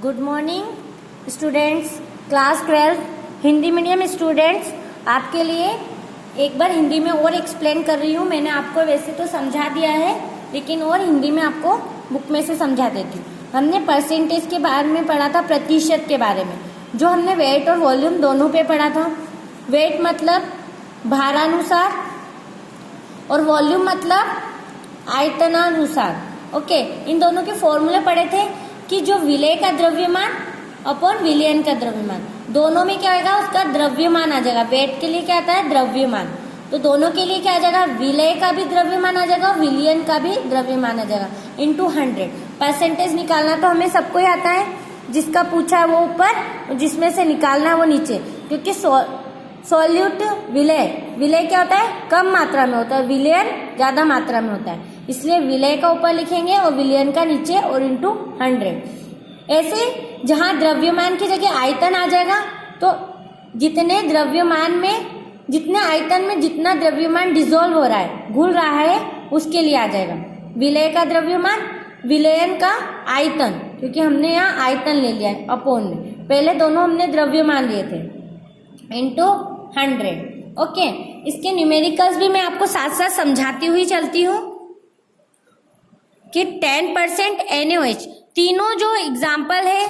Good morning students, class 12 Hindi medium students. आपके लिए एक बार हिंदी में और एक्सप्लेन कर रही हूँ। मैंने आपको वैसे तो समझा दिया है, लेकिन और हिंदी में आपको बुक में से समझा देती हूँ। हमने परसेंटेज के बारे में पढ़ा था, प्रतिशत के बारे में, जो हमने वेट और वॉल्यूम दोनों पे पढ़ा था। वेट मतलब भारानुसार और वॉल्यूम मतलब आयतनानुसार। ओके, इन दोनों के फॉर्मूले पढ़े थे कि जो विलेय का द्रव्यमान अपॉन विलयन का द्रव्यमान, दोनों में क्या आएगा, उसका द्रव्यमान आ जाएगा। वेट के लिए क्या आता है, द्रव्यमान, तो दोनों के लिए क्या आ जाएगा, विलेय का भी द्रव्यमान आ जाएगा, विलयन का भी द्रव्यमान आ जाएगा इंटू 100। परसेंटेज निकालना तो हमें सबको ही आता है, जिसका पूछा है वो ऊपर, जिसमें से निकालना है वो नीचे। क्योंकि सॉल्यूट विलेय क्या होता है, कम मात्रा में होता है, विलयन ज्यादा मात्रा में होता है, इसलिए विलेय का ऊपर लिखेंगे और विलयन का नीचे और इंटू 100। ऐसे जहां द्रव्यमान की जगह आयतन आ जाएगा, तो जितने द्रव्यमान में, जितने आयतन में जितना द्रव्यमान डिसॉल्व हो रहा है, घुल रहा है, उसके लिए आ जाएगा विलेय का द्रव्यमान, विलयन का आयतन, क्योंकि हमने यहाँ आयतन ले लिया है अपोन में, पहले दोनों हमने द्रव्यमान लिए थे, इंटू 100। ओके, इसके न्यूमेरिकल्स भी मैं आपको साथ साथ समझाती हुई चलती हूँ कि 10% NaOH, तीनों जो एग्जाम्पल है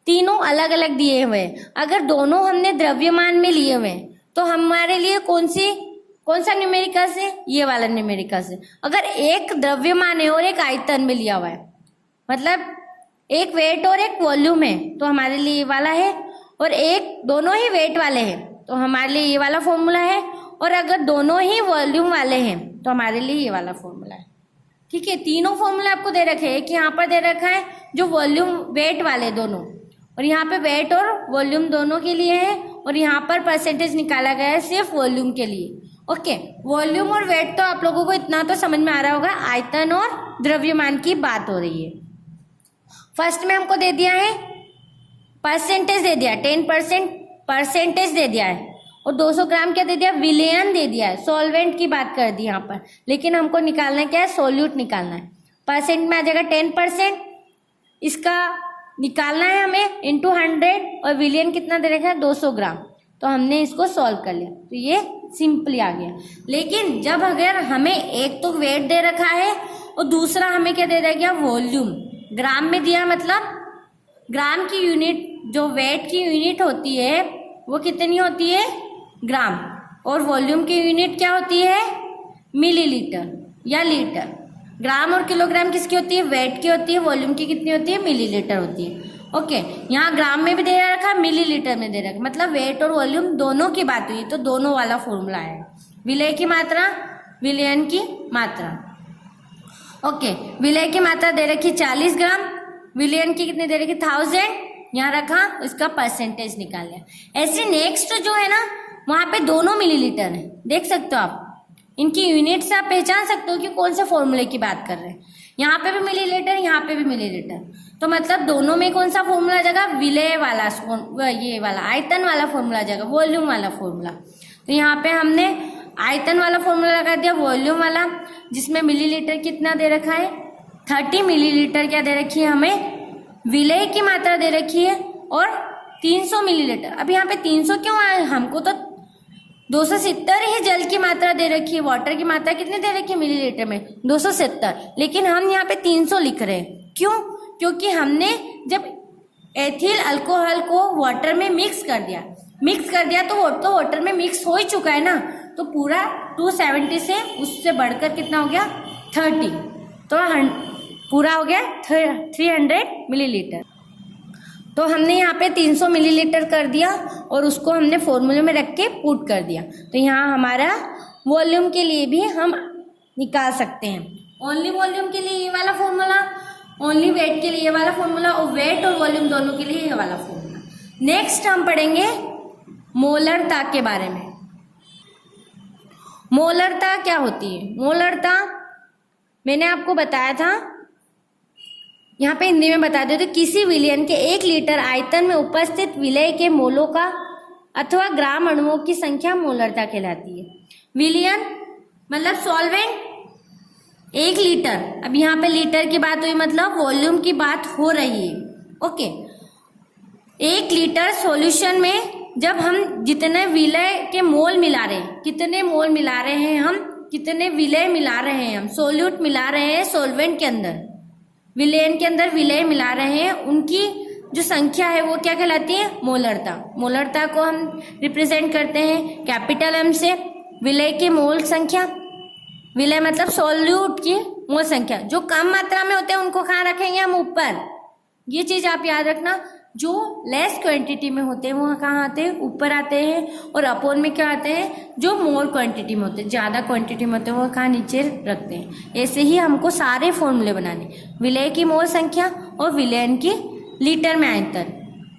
तीनों अलग अलग दिए हुए हैं। अगर दोनों हमने द्रव्यमान में लिए हुए हैं तो हमारे लिए कौन सा न्यूमेरिकल्स है, ये वाला न्यूमेरिकल्स है। अगर एक द्रव्यमान है और एक आयतन में लिया हुआ है, मतलब एक वेट और एक वॉल्यूम है, तो हमारे लिए ये वाला है, और एक दोनों ही वेट वाले हैं तो हमारे लिए ये वाला फॉर्मूला है, और अगर दोनों ही वॉल्यूम वाले हैं तो हमारे लिए ये वाला फॉर्मूला है। ठीक है, तीनों फॉर्मूला आपको दे रखे हैं कि यहाँ पर दे रखा है जो वॉल्यूम वेट वाले दोनों, और यहाँ पे वेट और वॉल्यूम दोनों के लिए है, और यहाँ पर परसेंटेज निकाला गया है सिर्फ वॉल्यूम के लिए। ओके, वॉल्यूम और वेट तो आप लोगों को इतना तो समझ में आ रहा होगा, आयतन और द्रव्यमान की बात हो रही है। फर्स्ट में हमको दे दिया है परसेंटेज, दे दिया 10% परसेंटेज दे दिया है, और 200 ग्राम क्या दे दिया, विलयन दे दिया है। सॉल्वेंट की बात कर दी यहाँ पर, लेकिन हमको निकालना क्या है, सोल्यूट निकालना है। परसेंट में आ जाएगा 10%, इसका निकालना है हमें इंटू 100, और विलयन कितना दे रखा है, 200 ग्राम, तो हमने इसको सॉल्व कर लिया, तो ये सिंपली आ गया। लेकिन जब अगर हमें एक तो वेट दे रखा है और दूसरा हमें क्या दे दिया, वॉल्यूम, ग्राम में दिया, मतलब ग्राम की यूनिट, जो वेट की यूनिट होती है वो कितनी होती है, ग्राम, और वॉल्यूम की यूनिट क्या होती है, मिलीलीटर या लीटर। ग्राम और किलोग्राम किसकी होती है, वेट की होती है, वॉल्यूम की कितनी होती है, मिलीलीटर होती है। ओके, यहाँ ग्राम में भी दे रखा, मिलीलीटर में दे रखा, मतलब वेट और वॉल्यूम दोनों की बात हुई, तो दोनों वाला फॉर्मूला है। विलेय की मात्रा, विलयन की मात्रा। ओके, विलेय की मात्रा दे रखी 40 ग्राम, विलयन की कितनी दे रखी, 1000, यहाँ रखा, इसका परसेंटेज निकाल लिया। ऐसे नेक्स्ट जो है ना, वहां पे दोनों मिलीलीटर है, देख सकते हो आप, इनकी यूनिट से आप पहचान सकते हो कि कौन से फॉर्मूले की बात कर रहे हैं। यहाँ पे भी मिलीलीटर, यहाँ पे भी मिलीलीटर, तो मतलब दोनों में कौन सा फॉर्मूला आ जाएगा, विलेय वाला, ये वाला आयतन वाला फॉर्मूला आ जाएगा, वॉल्यूम वाला फॉर्मूला। तो यहाँ पे हमने आयतन वाला फॉर्मूला लगा दिया, वॉल्यूम वाला, जिसमें मिलीलीटर कितना दे रखा है, 30 मिलीलीटर क्या दे रखी है हमें, विलेय की मात्रा दे रखी है, और 300 मिलीलीटर। अब यहाँ पे 300 क्यों आया, हमको तो 270 ही जल की मात्रा दे रखी है, वाटर की मात्रा कितनी दे रखी है मिलीलीटर में, 270, लेकिन हम यहाँ पे 300 लिख रहे हैं। क्यों, क्योंकि हमने जब एथिल अल्कोहल को वाटर में मिक्स कर दिया तो वो तो वाटर में मिक्स हो ही चुका है ना, तो पूरा 270 से उससे बढ़कर कितना हो गया, 30, तो पूरा हो गया 300 मिलीलीटर। तो हमने यहाँ पे 300 मिलीलीटर कर दिया, और उसको हमने फॉर्मूले में रख के पुट कर दिया। तो यहाँ हमारा वॉल्यूम के लिए भी हम निकाल सकते हैं, ओनली वॉल्यूम के लिए ये वाला फॉर्मूला, ओनली वेट के लिए ये वाला फॉर्मूला, और वेट और वॉल्यूम दोनों के लिए ये वाला फॉर्मूला। नेक्स्ट हम पढ़ेंगे मोलरता के बारे में। मोलरता क्या होती है, मोलरता मैंने आपको बताया था, यहाँ पे हिंदी में बता देते, किसी विलयन के 1 लीटर आयतन में उपस्थित विलेय के मोलों का अथवा ग्राम अणुओं की संख्या मोलरता कहलाती है। विलयन मतलब सॉल्वेंट, 1 लीटर, अब यहाँ पे लीटर की बात हुई, मतलब वॉल्यूम की बात हो रही है। ओके, 1 लीटर सॉल्यूशन में जब हम जितने विलय के मोल मिला रहे हैं, कितने मोल मिला रहे हैं हम, कितने विलय मिला रहे हैं हम, सोल्यूट मिला रहे हैं सॉल्वेंट के अंदर, विलयन के अंदर विलय मिला रहे हैं, उनकी जो संख्या है वो क्या कहलाती है? मोलरता। मोलरता को हम रिप्रेजेंट करते हैं कैपिटल एम से। विलय की मोल संख्या, विलय मतलब सॉल्यूट की मोल संख्या। जो कम मात्रा में होते हैं उनको कहाँ रखेंगे हम? ऊपर। ये चीज आप याद रखना, जो लेस क्वांटिटी में होते हैं वो कहाँ आते हैं? ऊपर आते हैं। और अपोन में क्या आते हैं? जो मोर क्वांटिटी में होते हैं, ज्यादा क्वांटिटी में होते हैं वो कहाँ? नीचे रखते हैं। ऐसे ही हमको सारे फॉर्मूले बनाने, विलय की मोल संख्या और विलयन की लीटर में अंतर,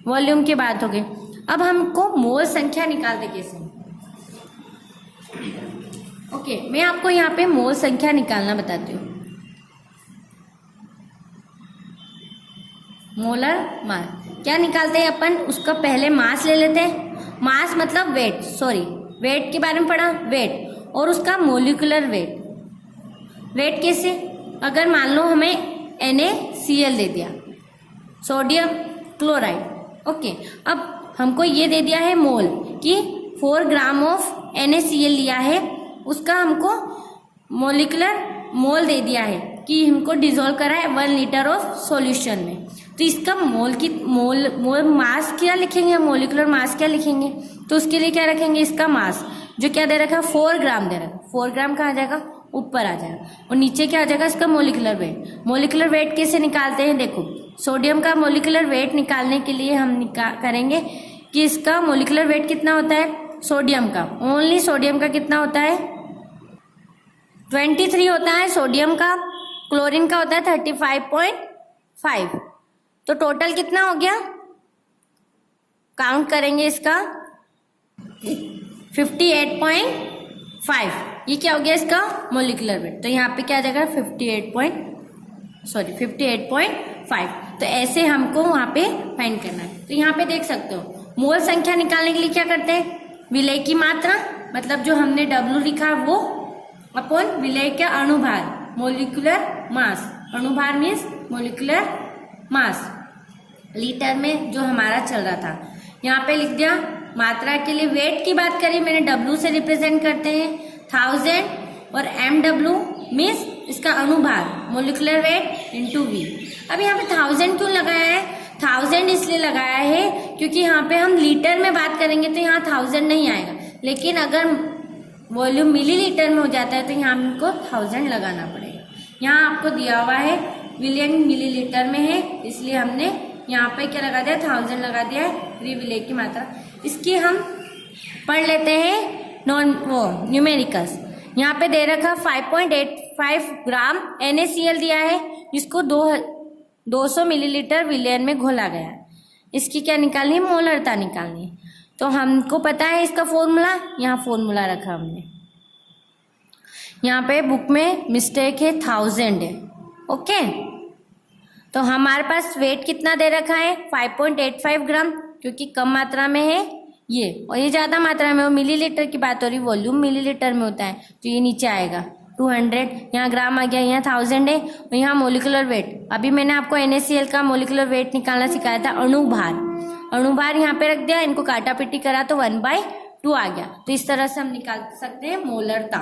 वॉल्यूम की बात हो गई। अब हमको मोल संख्या निकालते कैसे? ओके, मैं आपको यहाँ पे मोल संख्या निकालना बताती हूँ। मोलर मास क्या निकालते हैं अपन? उसका पहले मास ले लेते हैं। मास मतलब वेट, सॉरी वेट के बारे में पढ़ा, वेट, और उसका मोलिकुलर वेट। वेट कैसे? अगर मान लो हमें NaCl दे दिया, सोडियम क्लोराइड, ओके, अब हमको ये दे दिया है मोल कि 4 ग्राम ऑफ NaCl लिया है, उसका हमको मोलिकुलर मोल दे दिया है कि हमको डिसॉल्व करा है 1 लीटर ऑफ सॉल्यूशन में। तो इसका मोल की मोल मास क्या लिखेंगे? मोलिकुलर मास क्या लिखेंगे? तो उसके लिए क्या रखेंगे? इसका मास जो क्या दे रखा है? 4 ग्राम दे रखा है। 4 ग्राम कहाँ आ जाएगा? ऊपर आ जाएगा। और नीचे क्या आ जाएगा? इसका मोलिकुलर वेट। मोलिकुलर वेट कैसे निकालते हैं? देखो, सोडियम का मोलिकुलर वेट निकालने के लिए हम करेंगे कि इसका मोलिकुलर वेट कितना होता है? सोडियम का, ओनली सोडियम का कितना होता है? 23 होता है सोडियम का। क्लोरीन का होता है 35.5। तो टोटल कितना हो गया? काउंट करेंगे इसका 58.5। ये क्या हो गया? इसका मोलिकुलर वेट। तो यहाँ पे क्या आ जाएगा? 58.5। तो ऐसे हमको वहां पे फाइंड करना है। तो यहाँ पे देख सकते हो, मोल संख्या निकालने के लिए क्या करते हैं? विलय की मात्रा, मतलब जो हमने W लिखा वो, अपॉन विलय का अणुभार, मोलिकुलर मास। अणुभार मीन्स मोलिकुलर मास, लीटर में जो हमारा चल रहा था। यहाँ पे लिख दिया। मात्रा के लिए वेट की बात करी मैंने, W से रिप्रेजेंट करते हैं 1000, और MW मीन्स इसका अणुभार, मोलिकुलर वेट इंटू V। अब यहाँ पे 1000 क्यों लगाया है? 1000 इसलिए लगाया है क्योंकि यहाँ पे हम लीटर में बात करेंगे तो यहाँ 1000 नहीं आएगा, लेकिन अगर वॉल्यूम मिलीलीटर में हो जाता है तो यहाँ हमको 1000 लगाना पड़ेगा। यहाँ आपको दिया हुआ है विलियन मिलीलीटर में है, इसलिए हमने यहाँ पे क्या लगा दिया? 1000 लगा दिया है। विलय की मात्रा इसकी हम पढ़ लेते हैं न्यूमेरिकल्स। यहाँ पे दे रखा 5.85 ग्राम NaCl दिया है, जिसको 200 मिलीलीटर विलयन में घोला गया है। इसकी क्या निकालनी है? मोलरता निकालनी है। तो हमको पता है इसका फॉर्मूला, यहाँ फॉर्मूला रखा हमने। यहाँ पे बुक में मिस्टेक है, 1000 है, ओके। तो हमारे पास वेट कितना दे रखा है? 5.85 ग्राम, क्योंकि कम मात्रा में है ये, और ये ज्यादा मात्रा में, वो मिलीलीटर की बात हो रही, वॉल्यूम मिलीलीटर में होता है, तो ये नीचे आएगा 200। यहाँ ग्राम आ गया, यहाँ 1000 है, और यहाँ मोलिकुलर वेट। अभी मैंने आपको NaCl का मोलिकुलर वेट निकालना सिखाया था, अणुभार। अणुभार यहाँ पे रख दिया, इनको काटा पिटी करा तो 1/2 आ गया। तो इस तरह से हम निकाल सकते हैं मोलरता।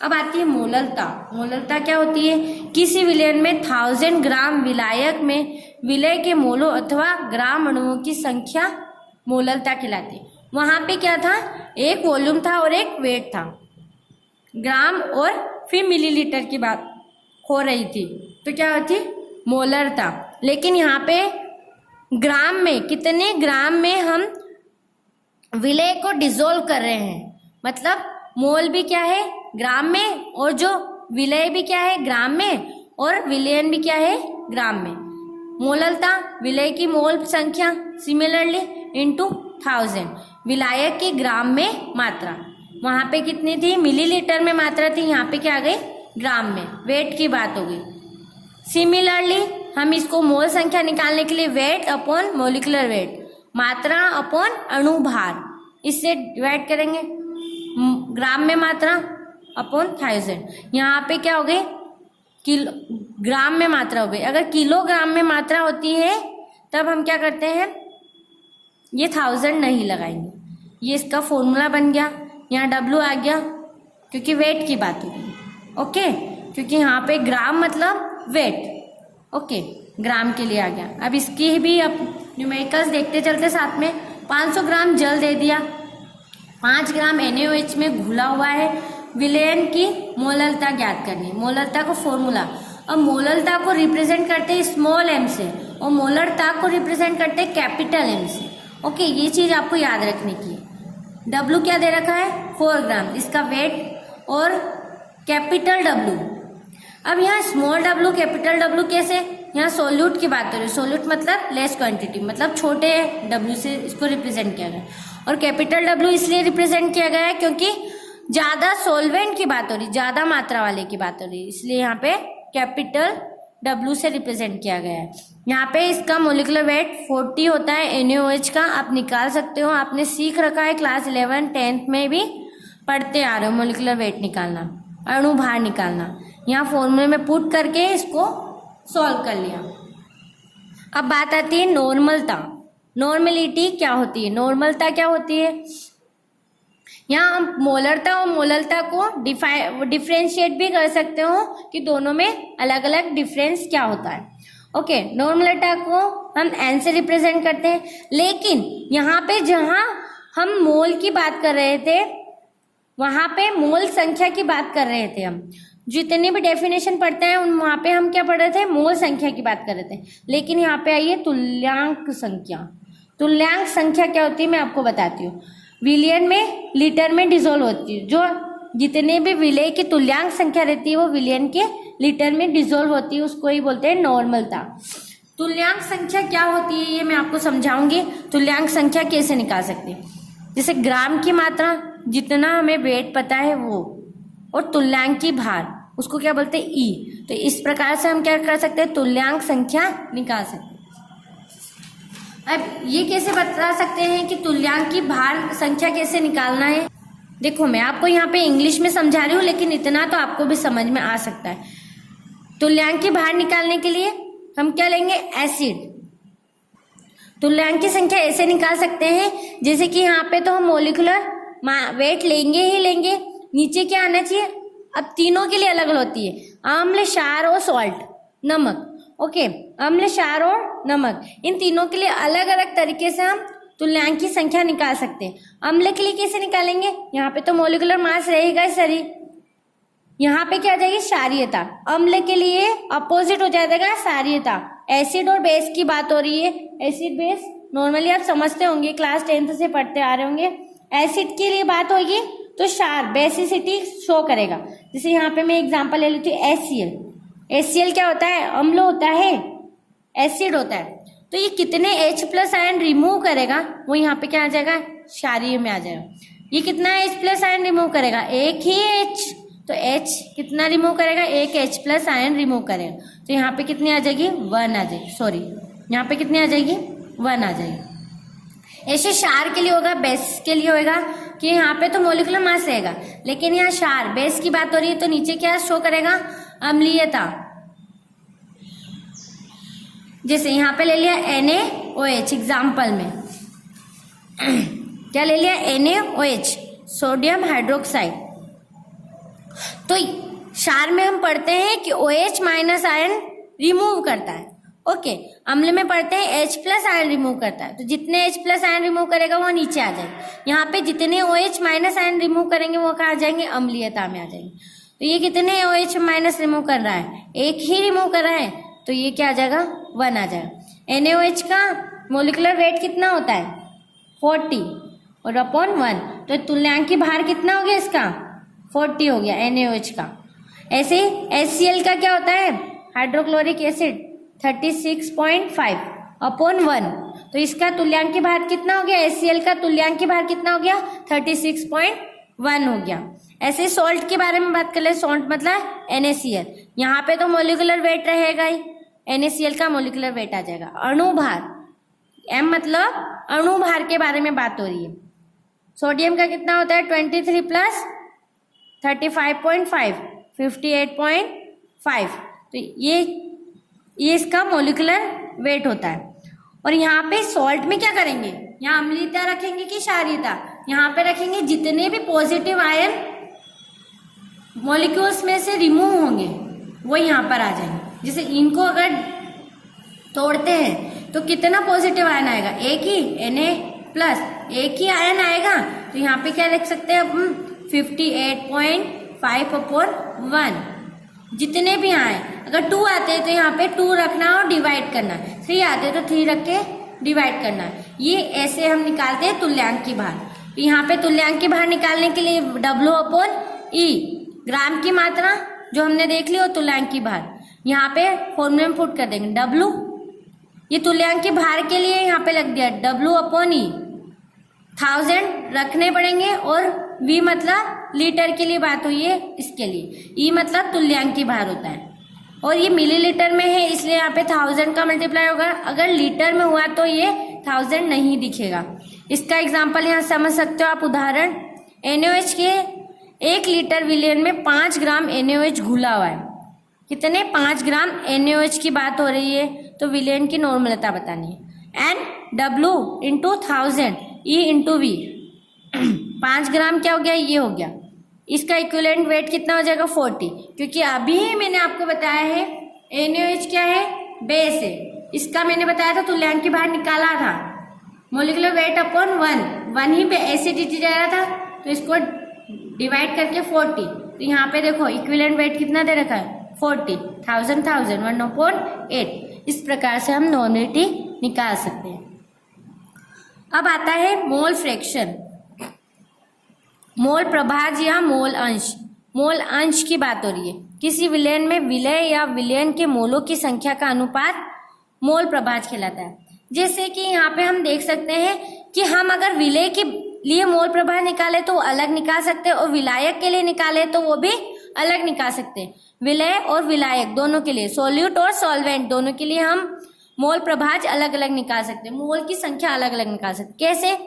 अब आती है मोलरता। मोलरता क्या होती है? किसी विलयन में 1000 ग्राम विलायक में विलय के मोलों अथवा ग्राम अणुओं की संख्या मोलरता कहलाती है। वहां पे क्या था? एक वॉल्यूम था और एक वेट था, ग्राम और फिर मिलीलीटर की बात हो रही थी, तो क्या होती? मोलरता। लेकिन यहाँ पे ग्राम में, कितने ग्राम में हम विलय को डिसॉल्व कर रहे हैं, मतलब मोल भी क्या है? ग्राम में, और जो विलय भी क्या है? ग्राम में, और विलयन भी क्या है? ग्राम में। मोलरता विलय की मोल संख्या सिमिलरली इनटू 1000, विलायक की ग्राम में मात्रा। वहां पे कितनी थी? मिलीलीटर में मात्रा थी, यहाँ पे क्या आ गई? ग्राम में। वेट की बात हो गई। सिमिलरली हम इसको मोल संख्या निकालने के लिए वेट अपॉन मोलिकुलर वेट, मात्रा अपॉन अणुभार, इससे डिवाइड करेंगे। ग्राम में मात्रा अपॉन 1000। यहाँ पे क्या हो गई? किलो ग्राम में मात्रा हो गई। अगर किलोग्राम में मात्रा होती है तब हम क्या करते हैं? ये 1000 नहीं लगाएंगे, ये इसका फॉर्मूला बन गया, यहाँ W आ गया क्योंकि वेट की बात हो रही है। ओके, क्योंकि यहाँ पे ग्राम मतलब वेट। ओके, ग्राम के लिए आ गया। अब इसकी भी अब न्यूमेरिकल्स देखते चलते साथ में। 500 ग्राम जल दे दिया, 5 ग्राम NaOH में घुला हुआ है। विलयन की मोललता ज्ञात करनी, मोललता को फॉर्मूला। अब मोललता को रिप्रेजेंट करते हैं स्मॉल m से और मोलरता को रिप्रेजेंट करते हैं कैपिटल M से। ओके, ये चीज आपको याद रखने की है। W क्या दे रखा है? 4 ग्राम, इसका वेट, और कैपिटल W। अब यहाँ स्मॉल w कैपिटल W कैसे? यहाँ सोल्यूट की बात हो रही है। सोल्यूट मतलब लेस क्वांटिटी, मतलब छोटे w से इसको रिप्रेजेंट किया गया। और कैपिटल W इसलिए रिप्रेजेंट किया गया है क्योंकि ज्यादा सोल्वेंट की बात हो रही, ज्यादा मात्रा वाले की बात हो रही, इसलिए यहाँ पे कैपिटल W से रिप्रेजेंट किया गया है। यहाँ पे इसका मोलिकुलर वेट 40 होता है NaOH का, आप निकाल सकते हो। आपने सीख रखा है क्लास 11 10th में भी पढ़ते आ रहे हो मोलिकुलर वेट निकालना, अणु भार निकालना। यहाँ फॉर्मूले में पुट करके इसको सॉल्व कर लिया। अब बात आती है नॉर्मलता। नॉर्मलिटी क्या होती है? नॉर्मलता क्या होती है? यहाँ हम मोलरता और मोललता को डिफ्रेंशिएट भी कर सकते हो कि दोनों में अलग अलग डिफरेंस क्या होता है। ओके, नॉर्मलता को हम N से रिप्रेजेंट करते हैं, लेकिन यहाँ पे जहाँ हम मोल की बात कर रहे थे वहां पे मोल संख्या की बात कर रहे थे। हम जितने भी डेफिनेशन पढ़ते हैं उन वहां पे हम क्या पढ़ रहे थे? मोल संख्या की बात कर रहे थे। लेकिन यहाँ पे आइए तुल्यांक संख्या। तुल्यांक संख्या क्या होती है मैं आपको बताती हूँ। विलियन में लीटर में डिसोल्व होती है, जो जितने भी विलय की तुल्यांक संख्या रहती है वो विलियन के लीटर में डिसोल्व होती है, उसको ही बोलते हैं नॉर्मलता। तुल्यांक संख्या क्या होती है ये मैं आपको समझाऊंगी। तुल्यांक संख्या कैसे निकाल सकते हैं? जैसे ग्राम की मात्रा, जितना हमें वेट पता है वो, और तुल्यांक की भार, उसको क्या बोलते हैं? ई। तो इस प्रकार से हम क्या कर सकते हैं? तुल्यांक संख्या निकाल सकते हैं। अब ये कैसे बता सकते हैं कि तुल्यांक की भार संख्या कैसे निकालना है? देखो, मैं आपको यहाँ पे इंग्लिश में समझा रही हूँ, लेकिन इतना तो आपको भी समझ में आ सकता है। तुल्यांक की भार निकालने के लिए हम क्या लेंगे? एसिड। तुल्यांक की संख्या ऐसे निकाल सकते हैं, जैसे कि यहाँ पे तो हम मोलिकुलर वेट लेंगे ही लेंगे, नीचे क्या आना चाहिए? अब तीनों के लिए अलग होती है, अम्ल, क्षार और सॉल्ट, नमक। ओके, अम्ल, क्षार और नमक, इन तीनों के लिए अलग अलग तरीके से हम तुल्यांक की संख्या निकाल सकते हैं। अम्ल के लिए कैसे निकालेंगे? यहाँ पे तो मोलिकुलर मास रहेगा सही, यहाँ पे क्या आ जाएगी? क्षारीयता। अम्ल के लिए अपोजिट हो जाएगा क्षारीयता। एसिड और बेस की बात हो रही है, एसिड बेस नॉर्मली आप समझते होंगे, क्लास 10th से पढ़ते आ रहे होंगे। एसिड के लिए बात होगी तो क्षार, बेसिसिटी शो करेगा। जैसे यहाँ पे मैं एग्जांपल ले लेती हूँ, HCl। HCl क्या होता है? अम्ल होता है, एसिड होता है। तो ये कितने H+ आयन रिमूव करेगा वो यहाँ पे क्या आ जाएगा? क्षारीय में आ जाएगा। ये कितना H+ आयन रिमूव करेगा? एक ही H, तो H कितना रिमूव करेगा? एक H+ आयन रिमूव करेगा। तो यहाँ पे कितनी आ जाएगी? 1 आ जाएगी। सॉरी, यहाँ पे कितनी आ जाएगी? 1 आ जाएगी। ऐसे क्षार के लिए होगा, बेस के लिए होगा कि यहाँ पे तो मोलिकुलर मास रहेगा, लेकिन यहाँ क्षार बेस की बात हो रही है, तो नीचे क्या शो करेगा? अम्लीयता। जैसे यहाँ पे ले लिया NaOH एग्जाम्पल में, क्या ले लिया? NaOH, sodium hydroxide. तो क्षार में हम पढ़ते हैं कि OH- आयन रिमूव करता है। ओके, अम्ल में पढ़ते हैं H+ आयन रिमूव करता है। तो जितने H+ आयन रिमूव करेगा वो नीचे आ जाएगा। यहाँ पे जितने OH- आयन रिमूव करेंगे वो कहाँ आ जाएंगे? अम्लीयता में आ जाएंगे। तो ये कितने OH- रिमूव कर रहा है? एक ही रिमूव कर रहा है, तो ये क्या आ जाएगा? 1 आ जाएगा। NaOH का मोलिकुलर वेट कितना होता है? 40 और अपॉन 1, तो तुल्यांक की भार कितना हो गया इसका? 40 हो गया NaOH का। ऐसे HCl का क्या होता है? हाइड्रोक्लोरिक एसिड, 36.5 अपॉन 1, तो इसका तुल्यांक की भार कितना हो गया? HCl का तुल्यांक की भार कितना हो गया? 36.1 हो गया। ऐसे सॉल्ट के बारे में बात कर ले, सॉल्ट मतलब NaCl। यहाँ पे तो मोलिकुलर वेट रहेगा ही, NaCl का मोलिकुलर वेट आ जाएगा। अणु भार, M मतलब अणु भार के बारे में बात हो रही है। सोडियम का कितना होता है? 23 + 35.5, 58.5, तो ये इसका मोलिकुलर वेट होता है। और यहाँ पे सॉल्ट में क्या करेंगे, यहाँ अम्लीयता रखेंगे कि क्षारीयता, यहाँ पे रखेंगे जितने भी पॉजिटिव आयन मॉलिक्यूल्स में से रिमूव होंगे वो यहाँ पर आ जाएंगे। जैसे इनको अगर तोड़ते हैं तो कितना पॉजिटिव आयन आएगा, एक ही Na+, एक ही आयन आएगा। तो यहाँ पे क्या लिख सकते हैं अपन 58.5/1। जितने भी आए, अगर 2 आते हैं तो यहाँ पे 2 रखना और डिवाइड करना, 3 आते हैं तो 3 रख के डिवाइड करना। ये ऐसे हम निकालते हैं तुल्यांक की भार। तो यहाँ पे तुल्यांक की भार निकालने के लिए W/E, ग्राम की मात्रा जो हमने देख ली और तुल्यांक की भार यहाँ पे फॉर्मूले में पुट कर देंगे। W ये तुल्यांक की भार के लिए यहाँ पे लग दिया W/E, 1000 रखने पड़ेंगे, और V मतलब लीटर के लिए बात हुई है इसके लिए, E मतलब तुल्यांक की भार होता है, और ये मिलीलीटर में है इसलिए यहाँ पे 1000 का मल्टीप्लाई होगा। अगर लीटर में हुआ तो ये 1000 नहीं दिखेगा। इसका एग्जाम्पल यहाँ समझ सकते हो आप, उदाहरण NaOH के 1 लीटर विलयन में 5 ग्राम NaOH घुला हुआ है। कितने, 5 ग्राम NaOH की बात हो रही है, तो विलयन की नॉर्मलता बतानी है। NW × 1000 E × V, 5 ग्राम क्या हो गया, ये हो गया। इसका इक्विवेलेंट वेट कितना हो जाएगा 40, क्योंकि अभी मैंने आपको बताया है NaOH क्या है, बेस है। इसका मैंने बताया था तुल्यांक की भार निकाला था, मोलिकुलर वेट अपॉन 1 ही पे एसिडिटी जा रहा था, तो इसको डिवाइड करके 40। तो यहाँ पे देखो इक्विवेलेंट वेट कितना दे रखा है 40, 1000 1/8। इस प्रकार से हम नॉर्मलिटी निकाल सकते हैं। अब आता है मोल फ्रैक्शन, मोल प्रभाज या मोल अंश। मोल अंश की बात हो रही है, किसी विलयन में विलय या विलयन के मोलों की संख्या का अनुपात मोल प्रभाज कहलाता है। जैसे कि यहाँ पे हम देख सकते हैं कि हम अगर विलय के लिए मोल प्रभाज निकाले तो वो अलग निकाल सकते हैं, और विलायक के लिए निकाले तो वो भी अलग निकाल सकते हैं। विलय और विलायक दोनों के लिए, सोल्यूट और सॉल्वेंट दोनों के लिए हम मोल प्रभाज अलग अलग निकाल सकते हैं, मोल की संख्या अलग अलग निकाल सकते हैं। कैसे,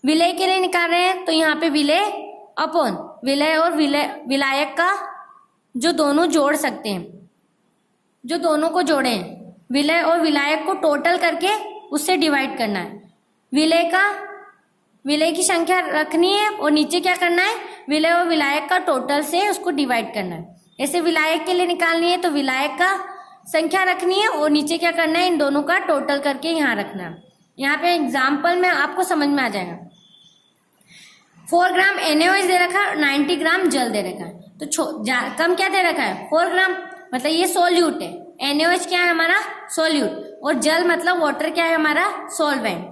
विलय के लिए निकाल रहे हैं तो यहाँ पे विलय अपॉन विलय और विलायक का जो दोनों जोड़ सकते हैं, जो दोनों को जोड़े हैं, विलय और विलायक को टोटल करके उससे डिवाइड करना है। विलय की संख्या रखनी है और नीचे क्या करना है, विलय और विलायक का टोटल से उसको डिवाइड करना है। ऐसे विलायक के लिए निकालनी है तो विलायक का संख्या रखनी है और नीचे क्या करना है, इन दोनों का टोटल करके यहाँ रखना है। यहाँ पे एग्जाम्पल में आपको समझ में आ जाएगा। 4 ग्राम NaOH दे रखा है और 90 ग्राम जल दे रखा है, तो कम क्या दे रखा है 4 ग्राम, मतलब ये सोल्यूट है। NaOH क्या है हमारा सोल्यूट, और जल मतलब वाटर क्या है हमारा सॉल्वेंट।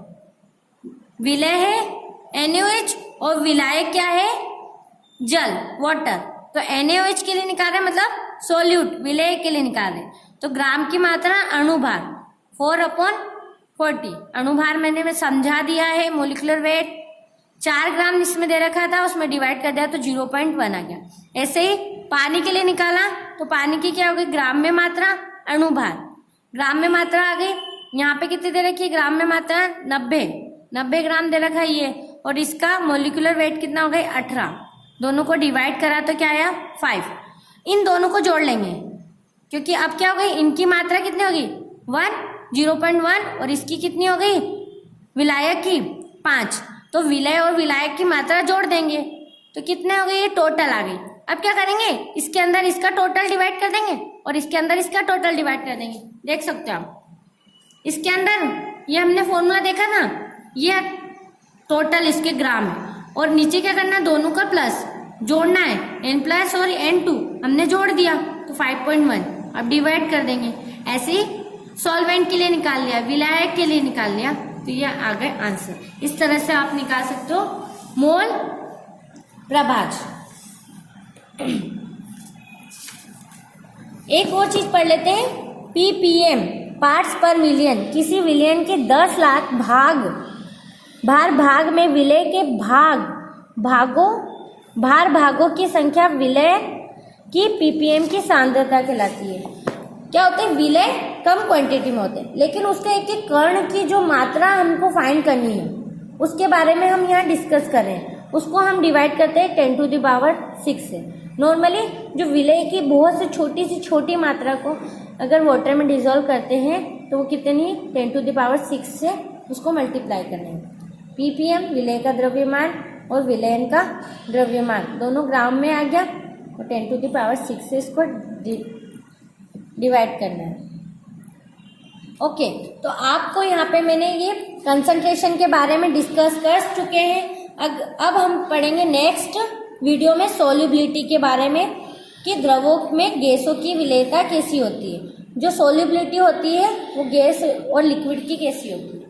विलय है NaOH और विलायक क्या है जल वाटर। तो NaOH के लिए निकाल रहे हैं मतलब सोल्यूट, विलय के लिए निकाल रहे हैं। तो ग्राम की मात्रा अणुभार 4/40, अणुभार मैंने समझा दिया है। मोलिकुलर वेट 4 ग्राम इसमें दे रखा था, उसमें डिवाइड कर दिया तो 0.1 आ गया। ऐसे ही पानी के लिए निकाला तो पानी की क्या होगी, ग्राम में मात्रा अणुभार, ग्राम में मात्रा आ गई। यहाँ पे कितनी दे रखी है, ग्राम में मात्रा 90 ग्राम दे रखा है ये, और इसका मोलिकुलर वेट कितना हो गया 18। दोनों को डिवाइड करा तो क्या आया 5। इन दोनों को जोड़ लेंगे क्योंकि अब क्या हो गई, इनकी मात्रा कितनी होगी 1, 0.1, और इसकी कितनी हो गई विलायक की 5। तो विलय और विलायक की मात्रा जोड़ देंगे तो कितने हो गए, ये टोटल आ गई। अब क्या करेंगे, इसके अंदर इसका टोटल डिवाइड कर देंगे और इसके अंदर इसका टोटल डिवाइड कर देंगे। देख सकते हो आप, इसके अंदर ये हमने फॉर्मूला देखा ना, ये टोटल इसके ग्राम है, और नीचे क्या करना है, दोनों का प्लस जोड़ना है, N+ और N2 हमने जोड़ दिया तो 5.1। अब डिवाइड कर देंगे। ऐसे ही सॉल्वेंट के लिए निकाल लिया, विलायक के लिए निकाल लिया, तो ये आ गए आंसर। इस तरह से आप निकाल सकते हो मोल प्रभाज। एक और चीज पढ़ लेते हैं, ppm पार्ट्स पर मिलियन। किसी विलयन के 10 लाख भाग में विलय के भागों की संख्या विलय की ppm की सांद्रता कहलाती है। क्या होते हैं, विलय कम क्वांटिटी में होते हैं, लेकिन उसके एक एक कण की जो मात्रा हमको फाइंड करनी है उसके बारे में हम यहाँ डिस्कस कर रहे हैं। उसको हम डिवाइड करते हैं 10⁶ से। नॉर्मली जो विलय की बहुत से छोटी मात्रा को अगर वाटर में डिसॉल्व करते हैं तो वो कितनी 10⁶ से उसको मल्टीप्लाई करना है। ppm विलेय का द्रव्यमान और विलयन का द्रव्यमान दोनों ग्राम में आ गया, और 10⁶ से इसको डिवाइड करना है। ओके, तो आपको यहाँ पे मैंने ये कंसंट्रेशन के बारे में डिस्कस कर चुके हैं। अब हम पढ़ेंगे नेक्स्ट वीडियो में सोल्युबिलिटी के बारे में, कि द्रवों में गैसों की विलेयता कैसी होती है, जो सोल्युबिलिटी होती है वो गैस और लिक्विड की कैसी होती है।